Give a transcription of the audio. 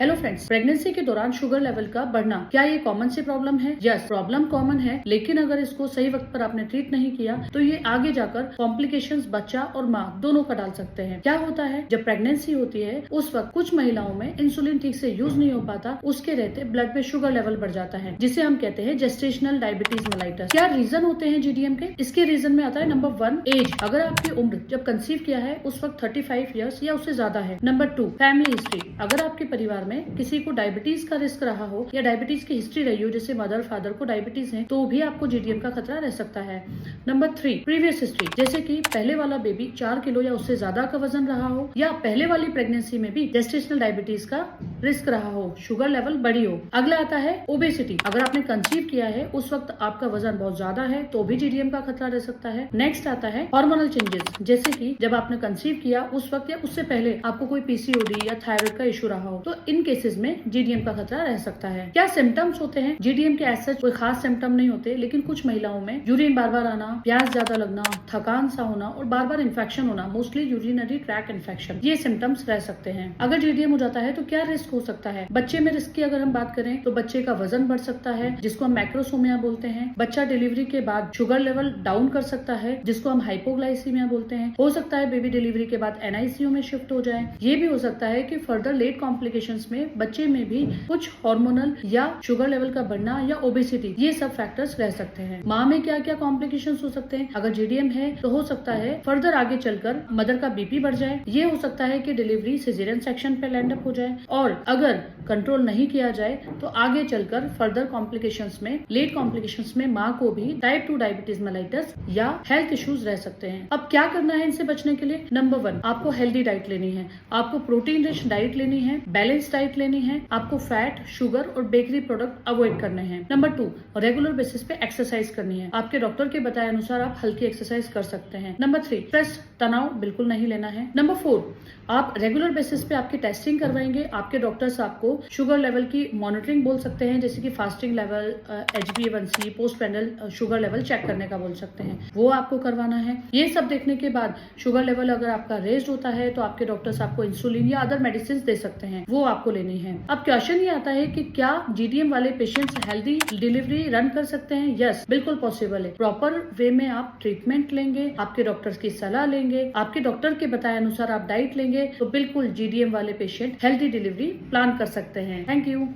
Hello friends, pregnancy के दौरान sugar level का बढ़ना क्या ये कॉमन सी प्रॉब्लम है? यस, प्रॉब्लम कॉमन है, लेकिन अगर इसको सही वक्त पर आपने ट्रीट नहीं किया तो ये आगे जाकर कॉम्प्लिकेशंस बच्चा और माँ दोनों का डाल सकते हैं। क्या होता है, जब प्रेगनेंसी होती है उस वक्त कुछ महिलाओं में इंसुलिन ठीक से यूज नहीं हो पाता, उसके रहते ब्लड में शुगर लेवल बढ़ जाता है, जिसे हम कहते हैं जेस्टेशनल डायबिटीज मेलाइटस। क्या रीजन होते हैं जीडीएम के? इसके रीजन में आता है नंबर 1 एज। अगर आपकी उम्र जब कंसीव किया है उस वक्त 35 ईयर्स या उससे ज्यादा है। Number 2 family history. अगर आपके परिवार में किसी को डायबिटीज का रिस्क रहा हो या डायबिटीज की हिस्ट्री रही हो, जैसे मदर फादर को डायबिटीज है, तो भी आपको जीडीएम का खतरा रह सकता है। नंबर 3 प्रीवियस हिस्ट्री, जैसे कि पहले वाला बेबी 4 किलो या उससे ज्यादा का वजन रहा हो, या पहले वाली प्रेगनेंसी में भी जेस्टेशनल डायबिटीज का रिस्क रहा हो, शुगर लेवल बढ़ी हो। अगला आता है ओबेसिटी। अगर आपने कंसीव किया है उस वक्त आपका वजन बहुत ज्यादा है तो भी जीडीएम का खतरा रह सकता है। नेक्स्ट आता है हार्मोनल चेंजेस, जैसे कि जब आपने कंसीव किया उस वक्त या उससे पहले आपको कोई पीसीओडी या थायराइड का इशू रहा हो, तो इन केसेस में जीडीएम का खतरा रह सकता है। क्या सिम्टम्स होते हैं जीडीएम के? ऐसे कोई खास सिम्टम नहीं होते, लेकिन कुछ महिलाओं में यूरिन बार बार आना, प्यास ज्यादा लगना, थकान सा होना और बार बार इन्फेक्शन होना, मोस्टली यूरिनरी ट्रैक इन्फेक्शन, ये सिम्टम्स रह सकते हैं। अगर जीडीएम हो जाता है तो क्या रिस्क हो सकता है? बच्चे में रिस्क की अगर हम बात करें तो बच्चे का वजन बढ़ सकता है, जिसको हम मैक्रोसोमिया बोलते हैं। बच्चा डिलीवरी के बाद शुगर लेवल डाउन कर सकता है, जिसको हम हाइपोग्लाइसीमिया बोलते हैं। हो सकता है बेबी डिलीवरी के बाद एनआईसीयू में शिफ्ट हो जाए। ये भी हो सकता है कि फर्दर लेट कॉम्प्लिकेशंस में बच्चे में भी कुछ हार्मोनल या शुगर लेवल का बढ़ना या ओबेसिटी, ये सब फैक्टर्स रह सकते हैं। माँ में क्या क्या कॉम्प्लिकेशंस हो सकते हैं? अगर जीडीएम है तो हो सकता है फर्दर आगे चलकर मदर का बीपी बढ़ जाए। ये हो सकता है कि डिलीवरी सिजेरियन सेक्शन पे लैंड अप हो जाए, और अगर कंट्रोल नहीं किया जाए तो आगे चलकर फर्दर कॉम्प्लिकेशंस में, लेट कॉम्प्लिकेशंस में माँ को भी टाइप 2 डायबिटीज मेलाइटस या हेल्थ इश्यूज रह सकते हैं। अब क्या करना है इनसे बचने के लिए? नंबर 1 आपको हेल्दी डाइट लेनी है, आपको प्रोटीन रिच डाइट लेनी है, बैलेंस डाइट लेनी है, आपको फैट, शुगर और बेकरी प्रोडक्ट अवॉइड करने हैं। नंबर 2 रेगुलर बेसिस पे एक्सरसाइज करनी है। आपके डॉक्टर के बताए अनुसार आप हल्की एक्सरसाइज कर सकते हैं। नंबर 3 स्ट्रेस, तनाव बिल्कुल नहीं लेना है। नंबर 4 आप रेगुलर बेसिस पे आपकी टेस्टिंग करवाएंगे। आपके डॉक्टर्स आपको शुगर लेवल की मॉनिटरिंग बोल सकते हैं, जैसे कि फास्टिंग लेवल, HbA1c, पोस्ट पैनल शुगर लेवल चेक करने का बोल सकते हैं, वो आपको करवाना है। ये सब देखने के बाद शुगर लेवल अगर आपका रेज होता है तो आपके डॉक्टर्स आपको इंसुलिन या अदर मेडिसिन दे सकते हैं, वो आपको लेनी है। अब क्वेश्चन ये आता है कि क्या जीडीएम वाले पेशेंट्स हेल्दी डिलीवरी रन कर सकते हैं? यस, बिल्कुल पॉसिबल है। प्रॉपर वे में आप ट्रीटमेंट लेंगे, आपके डॉक्टर्स की सलाह लेंगे, आपके डॉक्टर के बताए अनुसार आप डाइट लेंगे, तो बिल्कुल जीडीएम वाले पेशेंट हेल्दी डिलीवरी प्लान कर सकते हैं। Thank you.